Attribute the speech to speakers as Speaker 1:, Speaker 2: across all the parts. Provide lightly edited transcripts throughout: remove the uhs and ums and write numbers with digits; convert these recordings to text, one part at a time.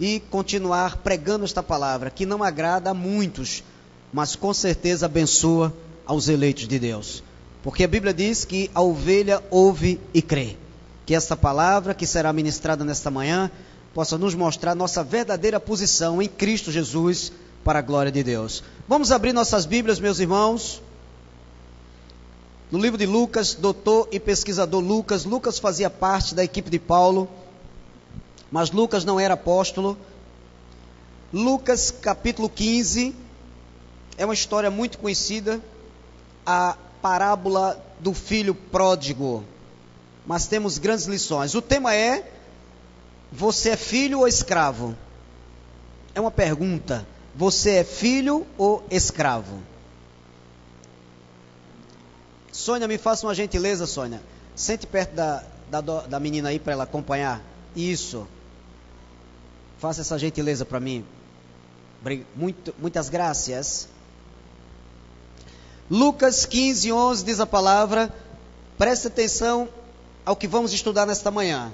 Speaker 1: e continuar pregando esta palavra, que não agrada a muitos, mas com certeza abençoa aos eleitos de Deus. Porque a Bíblia diz que a ovelha ouve e crê. Que esta palavra que será ministrada nesta manhã possa nos mostrar nossa verdadeira posição em Cristo Jesus, para a glória de Deus. Vamos abrir nossas Bíblias, meus irmãos, no livro de Lucas, doutor e pesquisador Lucas. Lucas fazia parte da equipe de Paulo, mas Lucas não era apóstolo. Lucas capítulo 15, é uma história muito conhecida, a parábola do filho pródigo, mas temos grandes lições. O tema é: você é filho ou escravo? É uma pergunta. Você é filho ou escravo? Sônia, me faça uma gentileza, Sônia. Sente perto da menina aí para ela acompanhar. Isso. Faça essa gentileza para mim. Muitas graças. Lucas 15, 11 diz a palavra. Preste atenção ao que vamos estudar nesta manhã.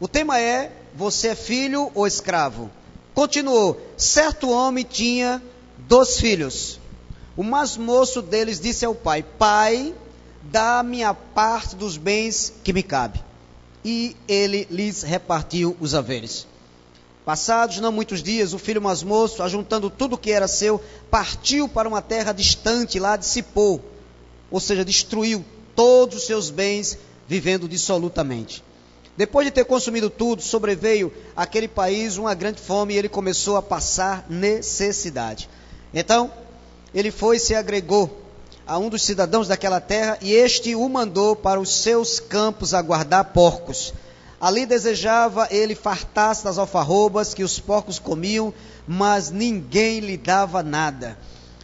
Speaker 1: O tema é: você é filho ou escravo? Continuou: certo homem tinha 2 filhos. O mais moço deles disse ao pai: Pai, dá-me a parte dos bens que me cabe. E ele lhes repartiu os haveres. Passados não muitos dias, o filho mais moço, ajuntando tudo o que era seu, partiu para uma terra distante, lá dissipou, ou seja, destruiu todos os seus bens, vivendo dissolutamente. Depois de ter consumido tudo, sobreveio àquele país uma grande fome e ele começou a passar necessidade. Então, ele foi e se agregou a um dos cidadãos daquela terra, e este o mandou para os seus campos a guardar porcos. Ali desejava ele fartar-se das alfarrobas que os porcos comiam, mas ninguém lhe dava nada.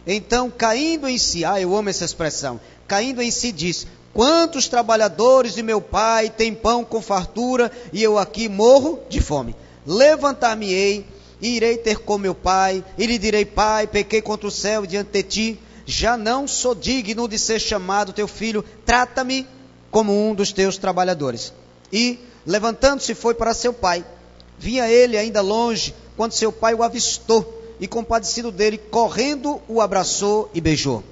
Speaker 1: Então, caindo em si, eu amo essa expressão, caindo em si, disse: quantos trabalhadores de meu pai têm pão com fartura, e eu aqui morro de fome. Levantar-me-ei, e irei ter com meu pai, e lhe direi: Pai, pequei contra o céu e diante de ti, já não sou digno de ser chamado teu filho, trata-me como um dos teus trabalhadores. E, levantando-se, foi para seu pai. Vinha ele ainda longe, quando seu pai o avistou, e compadecido dele, correndo, o abraçou e beijou.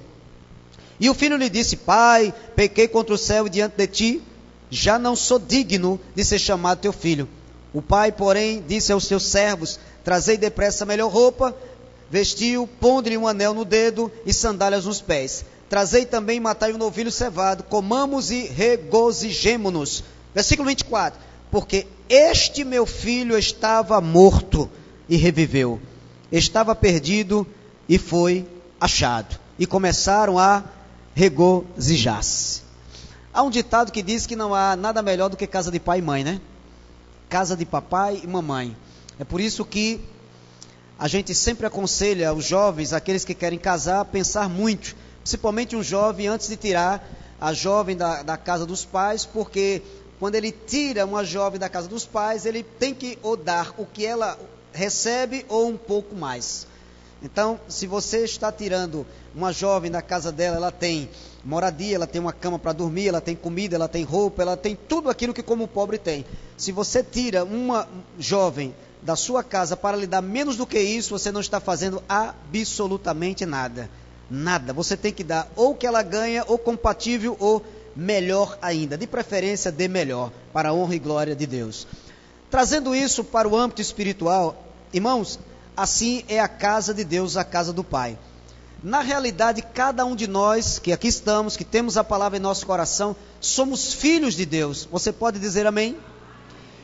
Speaker 1: E o filho lhe disse: Pai, pequei contra o céu e diante de ti, já não sou digno de ser chamado teu filho. O pai, porém, disse aos seus servos: trazei depressa a melhor roupa, vestiu, pondo-lhe um anel no dedo e sandálias nos pés. Trazei também e matai um novilho cevado, comamos e regozijemo-nos. Versículo 24. Porque este meu filho estava morto e reviveu, estava perdido e foi achado. E começaram a regozijar-se. Há um ditado que diz que não há nada melhor do que casa de pai e mãe, né? Casa de papai e mamãe. É por isso que a gente sempre aconselha os jovens, aqueles que querem casar, a pensar muito, principalmente um jovem, antes de tirar a jovem da casa dos pais, porque quando ele tira uma jovem da casa dos pais, ele tem que ou dar o que ela recebe ou um pouco mais. Então, se você está tirando uma jovem da casa dela, ela tem moradia, ela tem uma cama para dormir, ela tem comida, ela tem roupa, ela tem tudo aquilo que como pobre tem. Se você tira uma jovem da sua casa para lhe dar menos do que isso, você não está fazendo absolutamente nada. Nada. Você tem que dar ou o que ela ganha, ou compatível, ou melhor ainda. De preferência, dê melhor, para a honra e glória de Deus. Trazendo isso para o âmbito espiritual, irmãos, assim é a casa de Deus, a casa do Pai. Na realidade, cada um de nós que aqui estamos, que temos a palavra em nosso coração, somos filhos de Deus. Você pode dizer amém?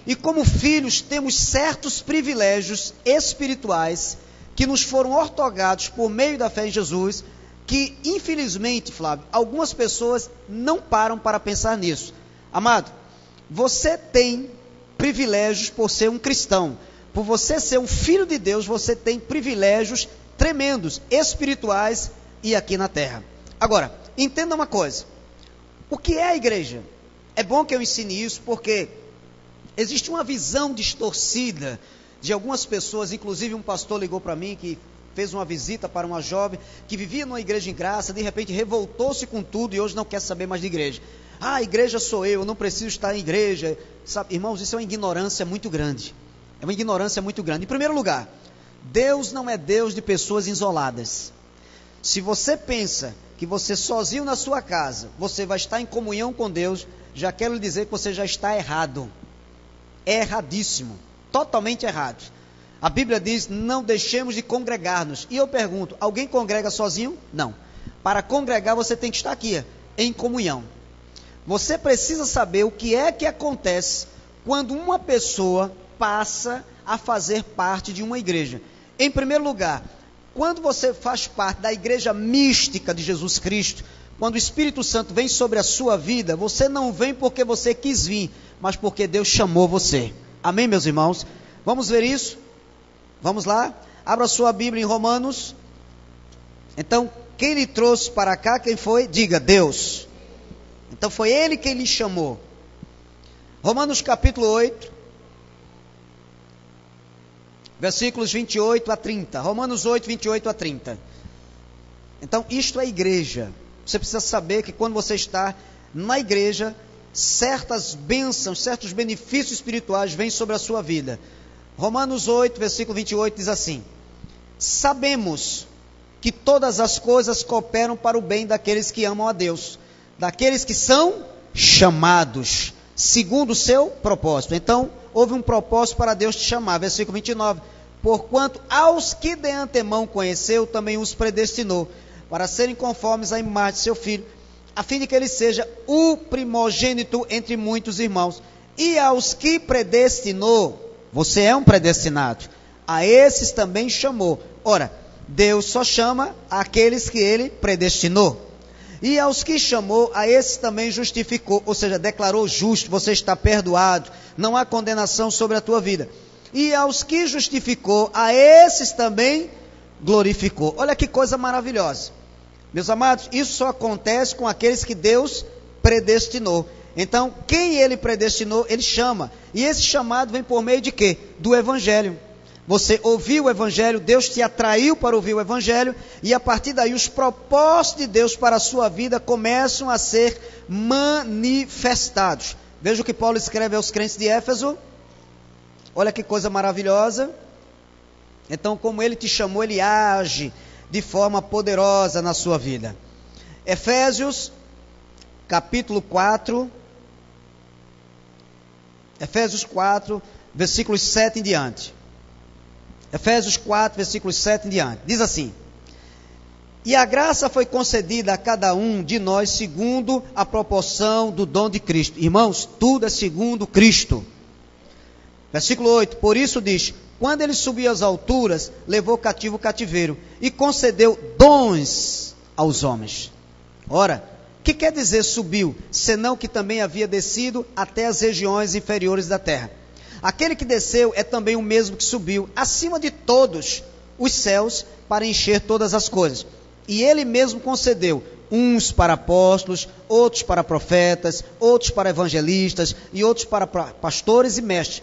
Speaker 1: E como filhos, temos certos privilégios espirituais que nos foram outorgados por meio da fé em Jesus, que infelizmente, Flávio, algumas pessoas não param para pensar nisso. Amado, você tem privilégios por ser um cristão. Por você ser um filho de Deus, você tem privilégios tremendos, espirituais e aqui na terra. Agora, entenda uma coisa. O que é a igreja? É bom que eu ensine isso, porque existe uma visão distorcida de algumas pessoas. Inclusive um pastor ligou para mim, que fez uma visita para uma jovem que vivia numa igreja em graça, de repente revoltou-se com tudo e hoje não quer saber mais de igreja. A igreja sou eu não preciso estar em igreja. Sabe, irmãos, isso é uma ignorância muito grande. É uma ignorância muito grande. Em primeiro lugar, Deus não é Deus de pessoas isoladas. Se você pensa que você sozinho na sua casa, você vai estar em comunhão com Deus, já quero lhe dizer que você já está errado. Erradíssimo. Totalmente errado. A Bíblia diz, não deixemos de congregar-nos. E eu pergunto, alguém congrega sozinho? Não. Para congregar você tem que estar aqui, em comunhão. Você precisa saber o que é que acontece quando uma pessoa passa a fazer parte de uma igreja. Em primeiro lugar, quando você faz parte da igreja mística de Jesus Cristo, quando o Espírito Santo vem sobre a sua vida, você não vem porque você quis vir, mas porque Deus chamou você. Amém, meus irmãos? Vamos ver isso? Vamos lá? Abra sua Bíblia em Romanos. Então, quem lhe trouxe para cá, quem foi? Diga, Deus. Então foi Ele quem lhe chamou. Romanos capítulo 8, versículos 28 a 30. Romanos 8, 28 a 30. Então, isto é igreja. Você precisa saber que quando você está na igreja, certas bênçãos, certos benefícios espirituais vêm sobre a sua vida. Romanos 8, versículo 28 diz assim: sabemos que todas as coisas cooperam para o bem daqueles que amam a Deus, daqueles que são chamados segundo o seu propósito. Então, houve um propósito para Deus te chamar. Versículo 29. Porquanto aos que de antemão conheceu, também os predestinou, para serem conformes à imagem de seu Filho, a fim de que ele seja o primogênito entre muitos irmãos. E aos que predestinou, você é um predestinado, a esses também chamou. Ora, Deus só chama aqueles que Ele predestinou. E aos que chamou, a esses também justificou, ou seja, declarou justo, você está perdoado, não há condenação sobre a tua vida. E aos que justificou, a esses também glorificou. Olha que coisa maravilhosa. Meus amados, isso só acontece com aqueles que Deus predestinou. Então, quem Ele predestinou, Ele chama. E esse chamado vem por meio de quê? Do Evangelho. Você ouviu o Evangelho, Deus te atraiu para ouvir o Evangelho, e a partir daí os propósitos de Deus para a sua vida começam a ser manifestados. Veja o que Paulo escreve aos crentes de Éfeso. Olha que coisa maravilhosa. Então, como Ele te chamou, Ele age de forma poderosa na sua vida. Efésios, capítulo 4. Efésios 4, versículos 7 em diante. Efésios 4, versículos 7 em diante. Diz assim: e a graça foi concedida a cada um de nós segundo a proporção do dom de Cristo. Irmãos, tudo é segundo Cristo. Versículo 8, por isso diz: quando ele subiu às alturas, levou cativo o cativeiro e concedeu dons aos homens. Ora, o que quer dizer subiu? Senão que também havia descido até as regiões inferiores da terra. Aquele que desceu é também o mesmo que subiu acima de todos os céus para encher todas as coisas. E ele mesmo concedeu uns para apóstolos, outros para profetas, outros para evangelistas e outros para pastores e mestres.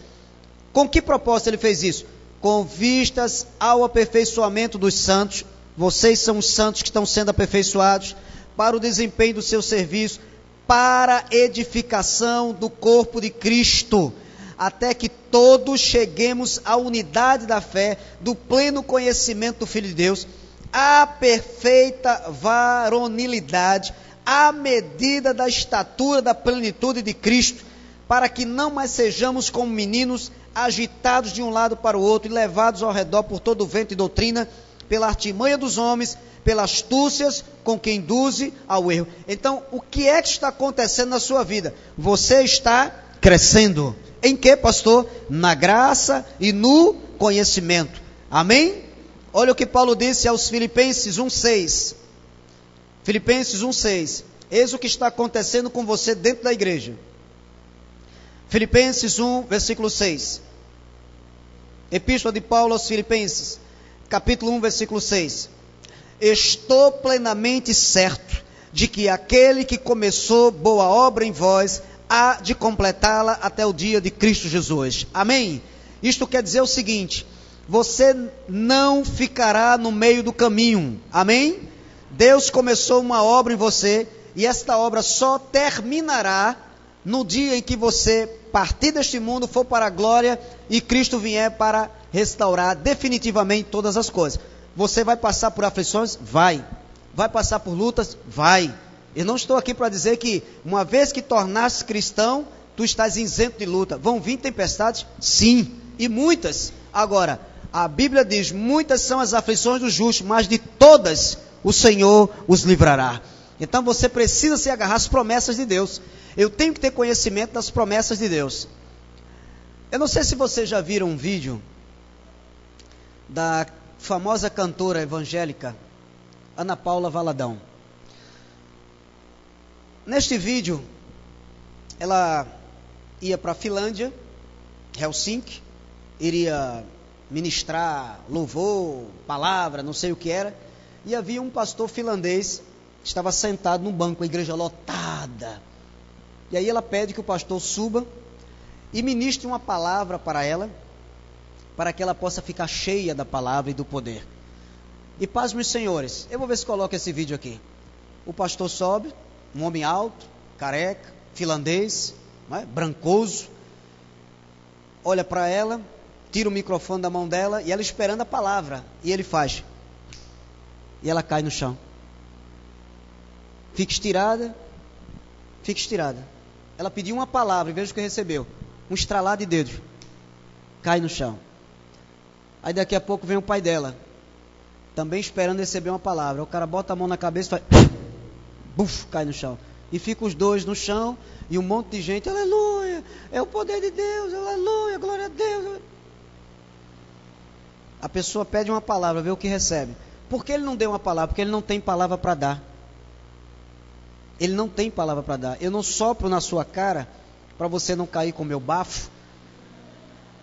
Speaker 1: Com que propósito ele fez isso? Com vistas ao aperfeiçoamento dos santos. Vocês são os santos que estão sendo aperfeiçoados para o desempenho do seu serviço, para a edificação do corpo de Cristo, até que todos cheguemos à unidade da fé, do pleno conhecimento do Filho de Deus, à perfeita varonilidade, à medida da estatura da plenitude de Cristo, para que não mais sejamos como meninos, agitados de um lado para o outro e levados ao redor por todo o vento e doutrina, pela artimanha dos homens, pelas astúcias com que induze ao erro. Então, o que é que está acontecendo na sua vida? Você está crescendo. Em que, pastor? Na graça e no conhecimento. Amém? Olha o que Paulo disse aos Filipenses 1,6. Filipenses 1,6. Eis o que está acontecendo com você dentro da igreja. Filipenses 1, versículo 6. Epístola de Paulo aos Filipenses, capítulo 1, versículo 6. Estou plenamente certo de que aquele que começou boa obra em vós há de completá-la até o dia de Cristo Jesus. Amém? Isto quer dizer o seguinte: você não ficará no meio do caminho. Amém? Deus começou uma obra em você e esta obra só terminará no dia em que você partir deste mundo for para a glória e Cristo vier para restaurar definitivamente todas as coisas. Você vai passar por aflições? Vai. Vai passar por lutas? Vai. Eu não estou aqui para dizer que uma vez que tornaste cristão, tu estás isento de luta. Vão vir tempestades? Sim. E muitas. Agora, a Bíblia diz, muitas são as aflições dos justos, mas de todas o Senhor os livrará. Então você precisa se agarrar às promessas de Deus. Eu tenho que ter conhecimento das promessas de Deus. Eu não sei se vocês já viram um vídeo da famosa cantora evangélica Ana Paula Valadão. Neste vídeo, ela ia para a Finlândia, Helsinki, iria ministrar louvor, palavra, não sei o que era, e havia um pastor finlandês que estava sentado num banco, a igreja lotada. E aí ela pede que o pastor suba e ministre uma palavra para ela, para que ela possa ficar cheia da palavra e do poder. E paz, meus senhores, eu vou ver se coloco esse vídeo aqui. O pastor sobe, um homem alto, careca, finlandês, não é? Brancoso, olha para ela, tira o microfone da mão dela e ela esperando a palavra, e ele faz, e ela cai no chão, fica estirada. Ela pediu uma palavra e veja o que recebeu, um estralar de dedos, cai no chão. Aí daqui a pouco vem o pai dela, também esperando receber uma palavra. O cara bota a mão na cabeça e faz, buf, cai no chão. E fica os dois no chão e um monte de gente, aleluia, é o poder de Deus, aleluia, glória a Deus. A pessoa pede uma palavra, vê o que recebe. Por que ele não deu uma palavra? Porque ele não tem palavra para dar. Ele não tem palavra para dar. Eu não sopro na sua cara para você não cair com o meu bafo,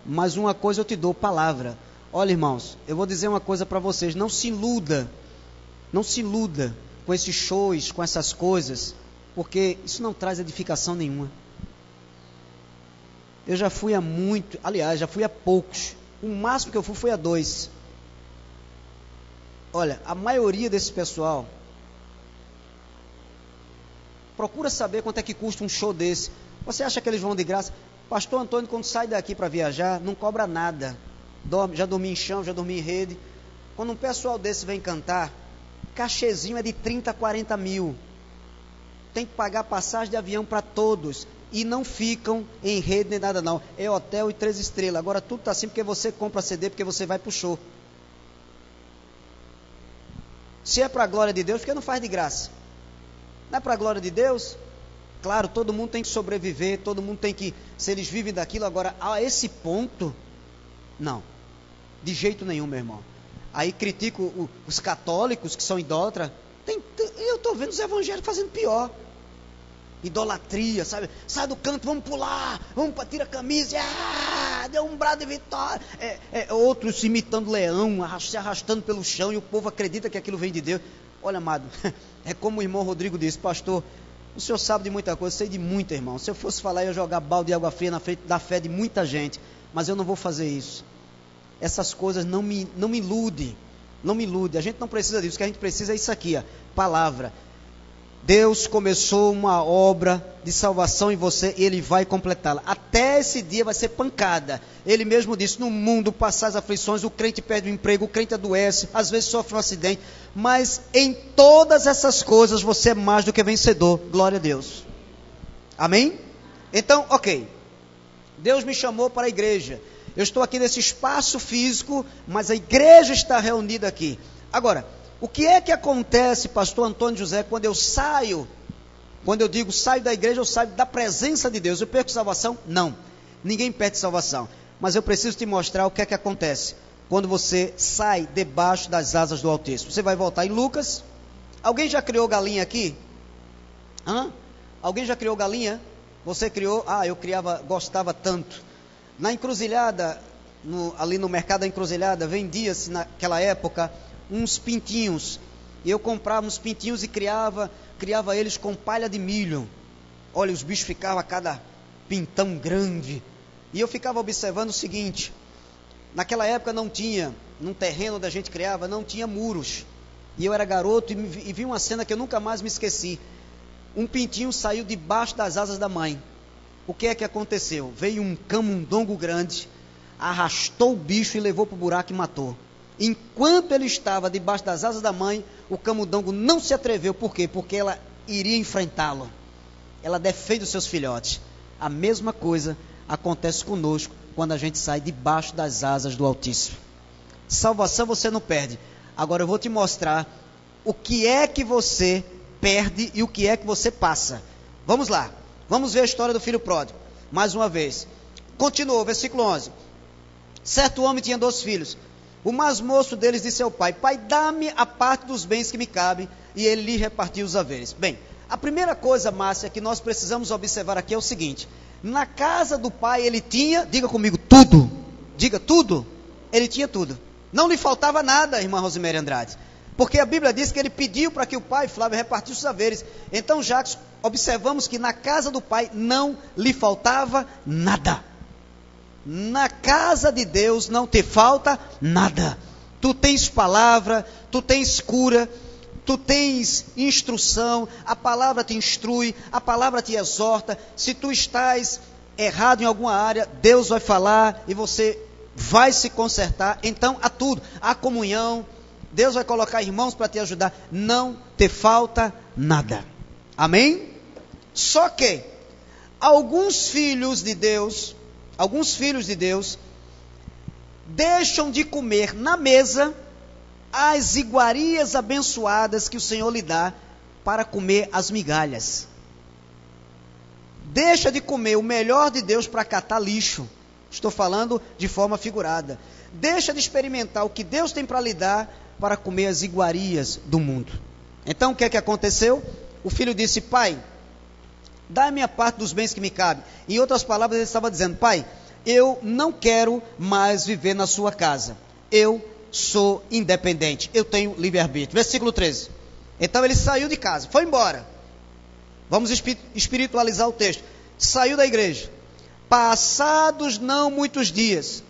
Speaker 1: mas uma coisa eu te dou, palavra. Olha, irmãos, eu vou dizer uma coisa para vocês, não se iluda com esses shows, com essas coisas, porque isso não traz edificação nenhuma. Eu já fui a muito, aliás, já fui a poucos. O máximo que eu fui foi a 2. Olha, a maioria desse pessoal procura saber quanto é que custa um show desse. Você acha que eles vão de graça? Pastor Antônio, quando sai daqui para viajar, não cobra nada. Já dormi em chão, já dormi em rede. Quando um pessoal desse vem cantar, cachezinho é de 30, 40 mil. Tem que pagar passagem de avião para todos. E não ficam em rede nem nada não. É hotel e 3 estrelas. Agora tudo está assim porque você compra CD, porque você vai para o show. Se é para a glória de Deus, por que não faz de graça? Não é para a glória de Deus? Claro, todo mundo tem que sobreviver, todo mundo tem que, se eles vivem daquilo, agora a esse ponto, não, de jeito nenhum, meu irmão. Aí critico os católicos que são idólatras. Eu estou vendo os evangélicos fazendo pior. Idolatria, sabe? Sai do canto, vamos pular, tira a camisa, deu um brado de vitória. Outros imitando leão, se arrastando pelo chão, e o povo acredita que aquilo vem de Deus. Olha, amado, é como o irmão Rodrigo disse, pastor, o senhor sabe de muita coisa, eu sei de muita, irmão. Se eu fosse falar, eu ia jogar balde de água fria na frente da fé de muita gente, mas eu não vou fazer isso. Essas coisas não me iludem, a gente não precisa disso, o que a gente precisa é isso aqui, palavra. Deus começou uma obra de salvação em você e Ele vai completá-la. Até esse dia vai ser pancada. Ele mesmo disse, no mundo passar as aflições, o crente perde o emprego, o crente adoece, às vezes sofre um acidente, mas em todas essas coisas você é mais do que vencedor. Glória a Deus. Amém? Então, ok. Deus me chamou para a igreja. Eu estou aqui nesse espaço físico, mas a igreja está reunida aqui. Agora, o que é que acontece, pastor Antônio José, quando eu saio, quando eu digo saio da igreja, eu saio da presença de Deus, eu perco salvação? Não, ninguém perde salvação, mas eu preciso te mostrar o que é que acontece, quando você sai debaixo das asas do Altíssimo. Você vai voltar em Lucas. Alguém já criou galinha aqui? Alguém já criou galinha? Você criou? Eu criava, gostava tanto. Na encruzilhada, ali no mercado da encruzilhada, vendia-se naquela época uns pintinhos, e eu comprava uns pintinhos e criava eles com palha de milho. Olha, os bichos ficavam a cada pintão grande, e eu ficava observando o seguinte, naquela época não tinha, num terreno onde a gente criava, não tinha muros, e eu era garoto e vi uma cena que eu nunca mais me esqueci. Um pintinho saiu debaixo das asas da mãe, o que é que aconteceu? Veio um camundongo grande, arrastou o bicho e levou para o buraco e matou. Enquanto ele estava debaixo das asas da mãe, o camundongo não se atreveu. Por quê? Porque ela iria enfrentá-lo. Ela defende os seus filhotes. A mesma coisa acontece conosco quando a gente sai debaixo das asas do Altíssimo. Salvação você não perde. Agora eu vou te mostrar o que é que você perde e o que é que você passa. Vamos lá. Vamos ver a história do filho pródigo. Mais uma vez. Continuou, versículo 11. Certo homem tinha 2 filhos. O mais moço deles disse ao pai: pai, dá-me a parte dos bens que me cabem. E ele lhe repartiu os haveres. Bem, a primeira coisa, Márcia, que nós precisamos observar aqui é o seguinte: na casa do pai ele tinha, diga comigo, tudo. Diga tudo. Ele tinha tudo. Não lhe faltava nada, irmã Rosiméria Andrade. Porque a Bíblia diz que ele pediu para que o pai, Flávio, repartisse os haveres. Então, Jacques, observamos que na casa do pai não lhe faltava nada. Na casa de Deus não te falta nada. Tu tens palavra, tu tens cura, tu tens instrução, a palavra te instrui, a palavra te exorta. Se tu estás errado em alguma área, Deus vai falar e você vai se consertar. Então, há tudo, há comunhão, Deus vai colocar irmãos para te ajudar, não te falta nada. Amém? Só que alguns filhos de Deus deixam de comer na mesa as iguarias abençoadas que o Senhor lhe dá para comer as migalhas. Deixa de comer o melhor de Deus para catar lixo. Estou falando de forma figurada. Deixa de experimentar o que Deus tem para lhe dar para comer as iguarias do mundo. Então o que é que aconteceu? O filho disse: pai, dá-me a parte dos bens que me cabe. Em outras palavras, ele estava dizendo: pai, eu não quero mais viver na sua casa. Eu sou independente, eu tenho livre-arbítrio. Versículo 13. Então ele saiu de casa, foi embora. Vamos espiritualizar o texto. Saiu da igreja. Passados não muitos dias,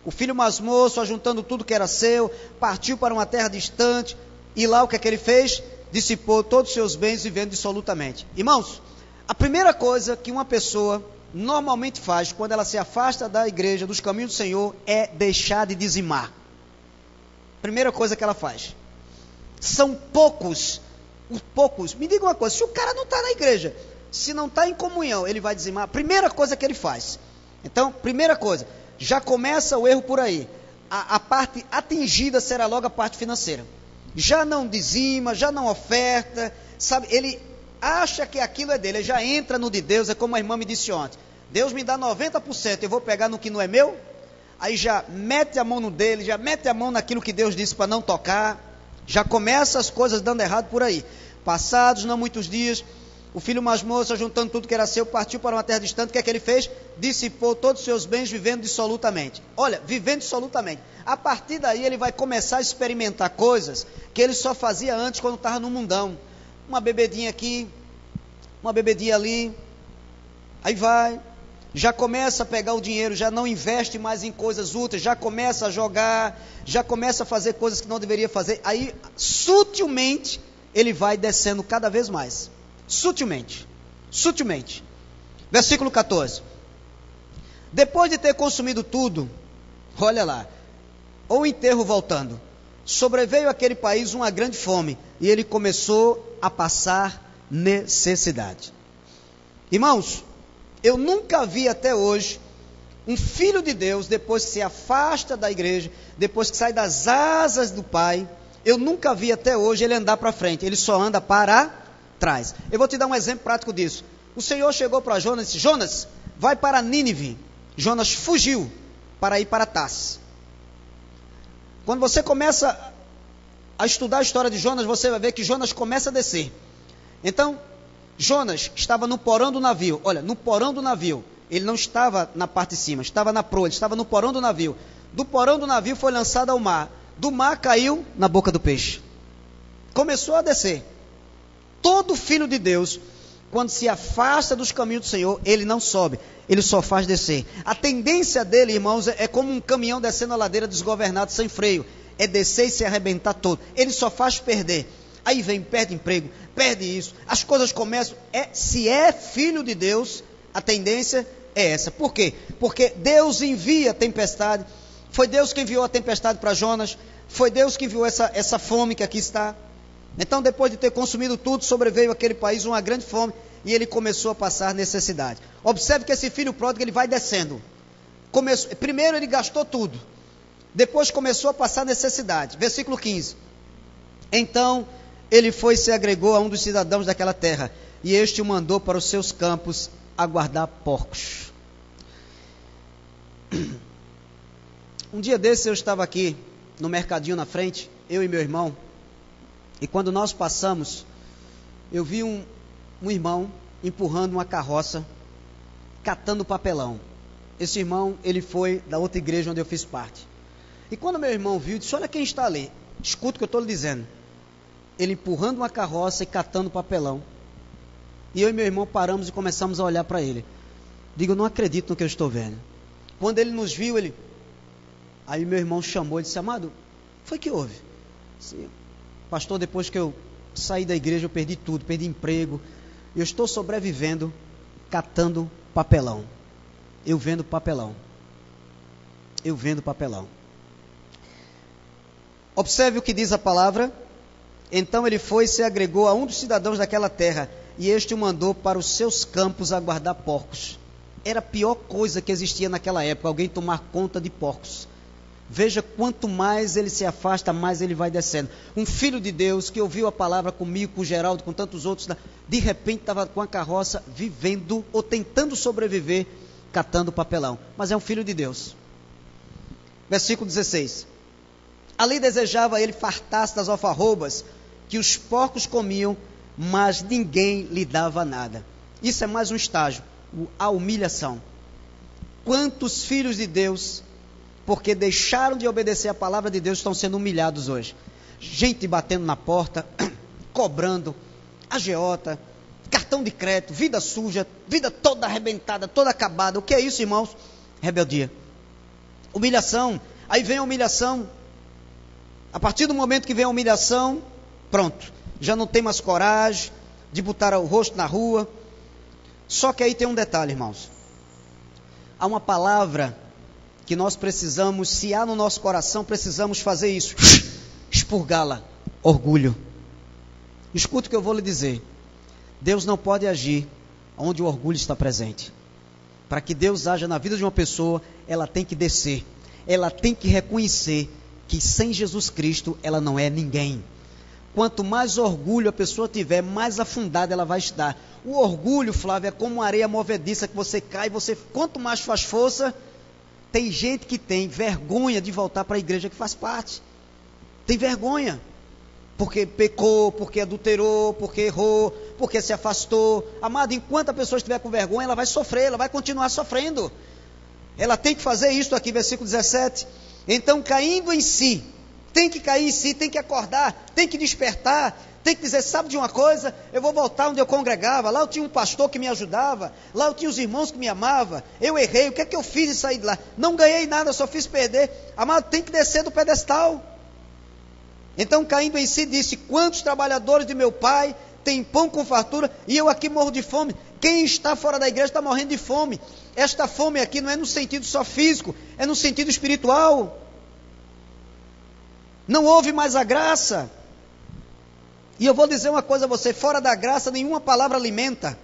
Speaker 1: o filho mais moço, ajuntando tudo que era seu, partiu para uma terra distante. E lá o que é que ele fez? Dissipou todos os seus bens, vivendo dissolutamente. Irmãos, a primeira coisa que uma pessoa normalmente faz quando ela se afasta da igreja, dos caminhos do Senhor, é deixar de dizimar. Primeira coisa que ela faz. São poucos. Me diga uma coisa: se o cara não está na igreja, se não está em comunhão, ele vai dizimar? Primeira coisa que ele faz. Então, primeira coisa, já começa o erro por aí. A parte atingida será logo a parte financeira. Já não dizima, já não oferta, sabe? Ele acha que aquilo é dele, ele já entra no de Deus. É como a irmã me disse ontem: Deus me dá 90%, eu vou pegar no que não é meu? Aí já mete a mão no dele, já mete a mão naquilo que Deus disse para não tocar. Já começa as coisas dando errado por aí. Passados não muitos dias, o filho mais moço, juntando tudo que era seu, partiu para uma terra distante. O que é que ele fez? Dissipou todos os seus bens, vivendo dissolutamente. Olha, vivendo dissolutamente. A partir daí ele vai começar a experimentar coisas que ele só fazia antes, quando estava no mundão. Uma bebedinha aqui, uma bebedinha ali. Aí vai, já começa a pegar o dinheiro, já não investe mais em coisas úteis, já começa a jogar, já começa a fazer coisas que não deveria fazer. Aí, sutilmente, ele vai descendo cada vez mais. Sutilmente. Versículo 14. Depois de ter consumido tudo, olha lá, o enterro voltando, sobreveio àquele país uma grande fome, e ele começou a passar necessidade. Irmãos, eu nunca vi até hoje um filho de Deus, depois que se afasta da igreja, depois que sai das asas do Pai, eu nunca vi até hoje ele andar para frente, ele só anda para trás. Eu vou te dar um exemplo prático disso. O Senhor chegou para Jonas e disse: Jonas, vai para Nínive. Jonas fugiu para ir para Tarsis. Quando você começa a estudar a história de Jonas, você vai ver que Jonas começa a descer. Então, Jonas estava no porão do navio. Olha, no porão do navio. Ele não estava na parte de cima, estava na proa, ele estava no porão do navio. Do porão do navio foi lançado ao mar. Do mar caiu na boca do peixe. Começou a descer. Todo filho de Deus, quando se afasta dos caminhos do Senhor, ele não sobe, ele só faz descer. A tendência dele, irmãos, é como um caminhão descendo a ladeira desgovernado, sem freio. É descer e se arrebentar todo. Ele só faz perder. Aí vem, perde emprego, perde isso. As coisas começam. Se é filho de Deus, a tendência é essa. Por quê? Porque Deus envia tempestade. Foi Deus que enviou a tempestade para Jonas. Foi Deus que enviou essa fome que aqui está. Então, depois de ter consumido tudo, sobreveio àquele país uma grande fome e ele começou a passar necessidade. Observe que esse filho pródigo, ele vai descendo. Primeiro ele gastou tudo. Depois começou a passar necessidade. Versículo 15. Então ele foi e se agregou a um dos cidadãos daquela terra, e este o mandou para os seus campos a guardar porcos. Um dia desses eu estava aqui no mercadinho na frente, eu e meu irmão, e quando nós passamos, eu vi um irmão empurrando uma carroça, catando papelão. Esse irmão, ele foi da outra igreja onde eu fiz parte. E quando meu irmão viu, disse: olha quem está ali, escuta o que eu estou lhe dizendo. Ele empurrando uma carroça e catando papelão. E eu e meu irmão paramos e começamos a olhar para ele. Digo: eu não acredito no que eu estou vendo. Quando ele nos viu, aí meu irmão chamou e disse: amado, foi que houve? Disse: pastor, depois que eu saí da igreja eu perdi tudo, perdi emprego. Eu estou sobrevivendo catando papelão. Eu vendo papelão. Eu vendo papelão. Observe o que diz a palavra. Então ele foi e se agregou a um dos cidadãos daquela terra, e este o mandou para os seus campos a guardar porcos. Era a pior coisa que existia naquela época, alguém tomar conta de porcos. Veja, quanto mais ele se afasta, mais ele vai descendo. Um filho de Deus que ouviu a palavra comigo, com o Geraldo, com tantos outros, de repente estava com a carroça vivendo ou tentando sobreviver, catando papelão. Mas é um filho de Deus. Versículo 16. Ali desejava ele fartar-se das alfarrobas que os porcos comiam, mas ninguém lhe dava nada. Isso é mais um estágio, a humilhação. Quantos filhos de Deus, porque deixaram de obedecer a palavra de Deus, estão sendo humilhados hoje? Gente batendo na porta, cobrando, agiota, cartão de crédito, vida suja, vida toda arrebentada, toda acabada. O que é isso, irmãos? Rebeldia. Humilhação. Aí vem a humilhação. A partir do momento que vem a humilhação, pronto, já não tem mais coragem de botar o rosto na rua. Só que aí tem um detalhe, irmãos. Há uma palavra que nós precisamos, se há no nosso coração, precisamos fazer isso, expurgá-la: orgulho. Escuta o que eu vou lhe dizer. Deus não pode agir onde o orgulho está presente. Para que Deus haja na vida de uma pessoa, ela tem que descer, ela tem que reconhecer que sem Jesus Cristo ela não é ninguém. Quanto mais orgulho a pessoa tiver, mais afundada ela vai estar. O orgulho, Flávio, é como uma areia movediça que você cai, quanto mais faz força. Tem gente que tem vergonha de voltar para a igreja que faz parte. Tem vergonha. Porque pecou, porque adulterou, porque errou, porque se afastou. Amado, enquanto a pessoa estiver com vergonha, ela vai sofrer, ela vai continuar sofrendo. Ela tem que fazer isso aqui, versículo 17. Então, caindo em si, tem que cair em si, tem que acordar, tem que despertar, tem que dizer: sabe de uma coisa, eu vou voltar onde eu congregava, lá eu tinha um pastor que me ajudava, lá eu tinha os irmãos que me amavam, eu errei, o que é que eu fiz e saí de lá? Não ganhei nada, só fiz perder. Amado, tem que descer do pedestal. Então, caindo em si, disse: quantos trabalhadores de meu pai têm pão com fartura, e eu aqui morro de fome? Quem está fora da igreja está morrendo de fome. Esta fome aqui não é no sentido só físico, é no sentido espiritual. Não houve mais a graça. E eu vou dizer uma coisa a você: fora da graça nenhuma palavra alimenta.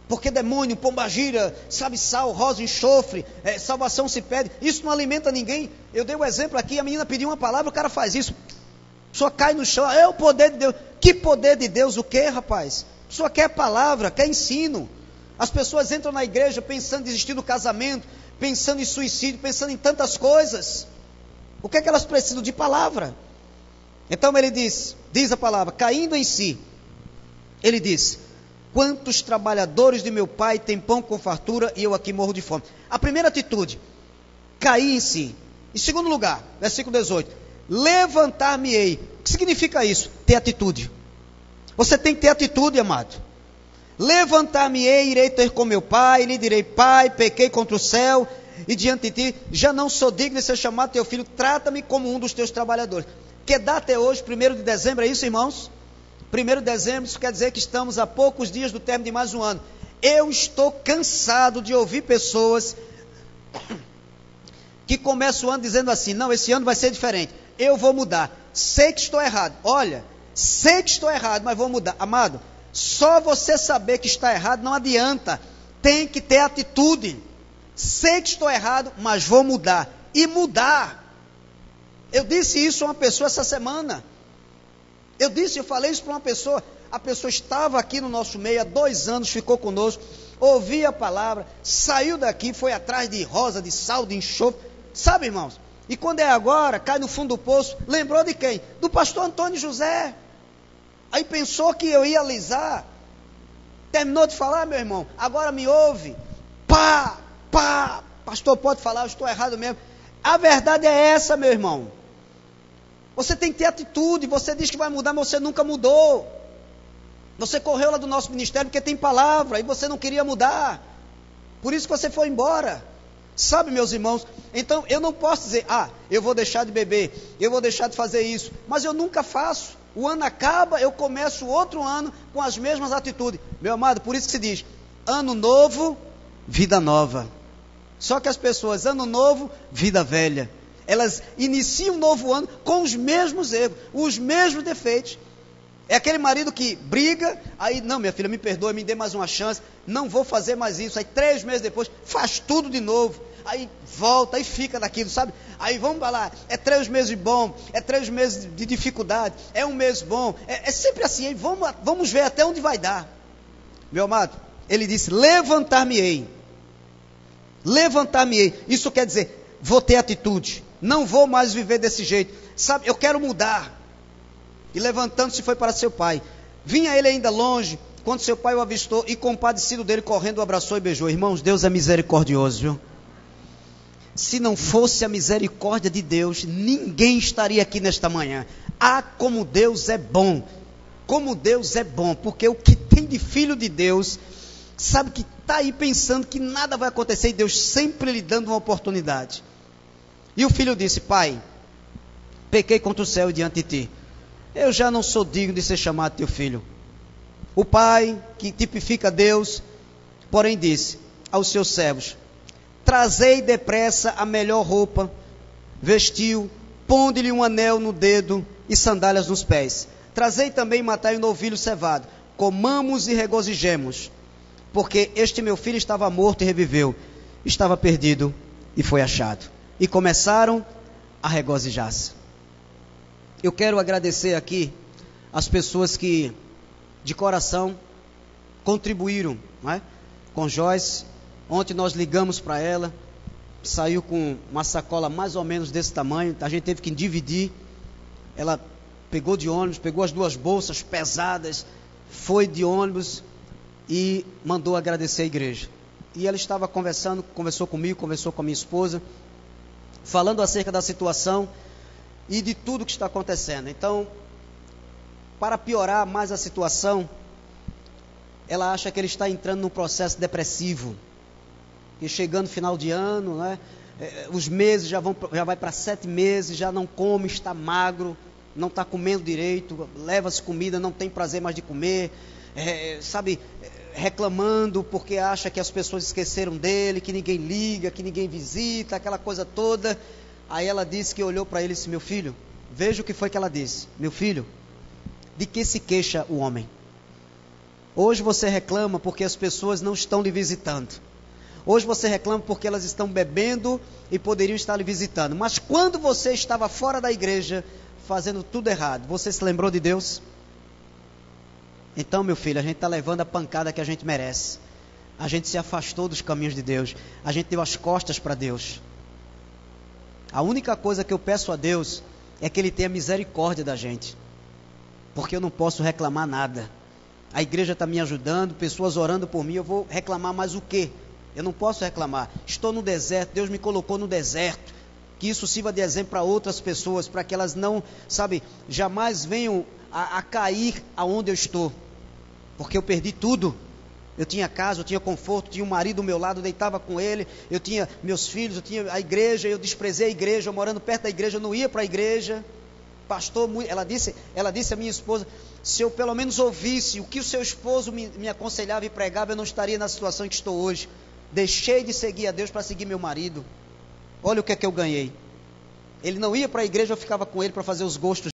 Speaker 1: Porque demônio, pombagira, sabe, sal, rosa, enxofre, salvação se pede, isso não alimenta ninguém. Eu dei um exemplo aqui, a menina pediu uma palavra, o cara faz isso, a pessoa cai no chão, é o poder de Deus. Que poder de Deus? O que, rapaz? A pessoa quer palavra, quer ensino. As pessoas entram na igreja pensando em desistir do casamento, pensando em suicídio, pensando em tantas coisas. O que é que elas precisam? De palavra. Então ele diz a palavra, caindo em si, ele diz: quantos trabalhadores de meu pai têm pão com fartura e eu aqui morro de fome? A primeira atitude, cair em si. Em segundo lugar, versículo 18, levantar-me-ei. O que significa isso? Ter atitude. Você tem que ter atitude, amado. Levantar-me-ei, irei ter com meu pai, lhe direi: pai, pequei contra o céu e diante de ti, já não sou digno de ser chamado teu filho, trata-me como um dos teus trabalhadores. Que data é hoje? 1º de dezembro, é isso, irmãos? 1º de dezembro, isso quer dizer que estamos a poucos dias do término de mais um ano. Eu estou cansado de ouvir pessoas que começam o ano dizendo assim: não, esse ano vai ser diferente, eu vou mudar. Sei que estou errado, olha, sei que estou errado, mas vou mudar. Amado, só você saber que está errado não adianta, tem que ter atitude. Sei que estou errado, mas vou mudar. E mudar. Eu disse isso a uma pessoa essa semana. Eu falei isso para uma pessoa. A pessoa estava aqui no nosso meio há 2 anos, ficou conosco, ouvia a palavra, saiu daqui, foi atrás de rosa, de sal, de enxofre, sabe, irmãos? E quando é agora, cai no fundo do poço, lembrou de quem? Do pastor Antônio José. Aí pensou que eu ia alisar, terminou de falar, meu irmão, agora me ouve, pastor, pode falar, eu estou errado mesmo. A verdade é essa, meu irmão. Você tem que ter atitude. Você diz que vai mudar, mas você nunca mudou. Você correu lá do nosso ministério porque tem palavra e você não queria mudar. Por isso que você foi embora. Sabe, meus irmãos, então eu não posso dizer: eu vou deixar de beber, eu vou deixar de fazer isso, mas eu nunca faço. O ano acaba, eu começo outro ano com as mesmas atitudes. Meu amado, por isso que se diz: ano novo, vida nova. Só que as pessoas, ano novo, vida velha, elas iniciam um novo ano com os mesmos erros, os mesmos defeitos. É aquele marido que briga, aí, não, minha filha, me perdoe, me dê mais uma chance, não vou fazer mais isso. Aí 3 meses depois, faz tudo de novo, aí volta, aí fica daquilo, sabe? Aí vamos lá, é 3 meses bom, é 3 meses de dificuldade, é 1 mês bom, é sempre assim, aí vamos ver até onde vai dar. Meu amado, ele disse: levantar-me-ei, isso quer dizer, vou ter atitude, não vou mais viver desse jeito, sabe, eu quero mudar. E levantando-se foi para seu pai. Vinha ele ainda longe, quando seu pai o avistou, e compadecido dele, correndo, o abraçou e beijou. Irmãos, Deus é misericordioso, viu? Se não fosse a misericórdia de Deus, ninguém estaria aqui nesta manhã. Como Deus é bom, porque o que tem de filho de Deus, sabe que está aí pensando que nada vai acontecer, e Deus sempre lhe dando uma oportunidade. E o filho disse: pai, pequei contra o céu e diante de ti, eu já não sou digno de ser chamado teu filho. O pai, que tipifica Deus, porém disse aos seus servos: trazei depressa a melhor roupa, vestiu, ponde-lhe um anel no dedo e sandálias nos pés. Trazei também e matai um novilho cevado, comamos e regozijemos, porque este meu filho estava morto e reviveu, estava perdido e foi achado. E começaram a regozijar-se. Eu quero agradecer aqui as pessoas que de coração contribuíram, não é? Com Joyce. Ontem nós ligamos para ela, saiu com uma sacola mais ou menos desse tamanho, a gente teve que dividir. Ela pegou de ônibus, pegou as 2 bolsas pesadas, foi de ônibus e mandou agradecer a igreja. E ela estava conversou comigo, conversou com a minha esposa, falando acerca da situação e de tudo que está acontecendo. Então, para piorar mais a situação, ela acha que ele está entrando num processo depressivo, e chegando final de ano, né, os meses já vai para 7 meses, já não come, está magro, não está comendo direito, leva-se comida, não tem prazer mais de comer, reclamando porque acha que as pessoas esqueceram dele, que ninguém liga, que ninguém visita, aquela coisa toda. Aí ela disse que olhou para ele e disse: meu filho, veja o que foi que ela disse. Meu filho, de que se queixa o homem? Hoje você reclama porque as pessoas não estão lhe visitando. Hoje você reclama porque elas estão bebendo e poderiam estar lhe visitando. Mas quando você estava fora da igreja, fazendo tudo errado, você se lembrou de Deus? Então, meu filho, a gente está levando a pancada que a gente merece. A gente se afastou dos caminhos de Deus. A gente deu as costas para Deus. A única coisa que eu peço a Deus é que Ele tenha misericórdia da gente, porque eu não posso reclamar nada. A igreja está me ajudando, pessoas orando por mim, eu vou reclamar mais o quê? Eu não posso reclamar. Estou no deserto, Deus me colocou no deserto. Que isso sirva de exemplo para outras pessoas, para que elas não, jamais venham a cair aonde eu estou, porque eu perdi tudo. Eu tinha casa, eu tinha conforto, tinha um marido do meu lado, eu deitava com ele, eu tinha meus filhos, eu tinha a igreja, eu desprezei a igreja, eu morando perto da igreja, eu não ia para a igreja. pastor, ela disse à minha esposa, se eu pelo menos ouvisse o que o seu esposo me aconselhava e pregava, eu não estaria na situação em que estou hoje. Deixei de seguir a Deus para seguir meu marido. Olha o que é que eu ganhei. Ele não ia para a igreja, eu ficava com ele para fazer os gostos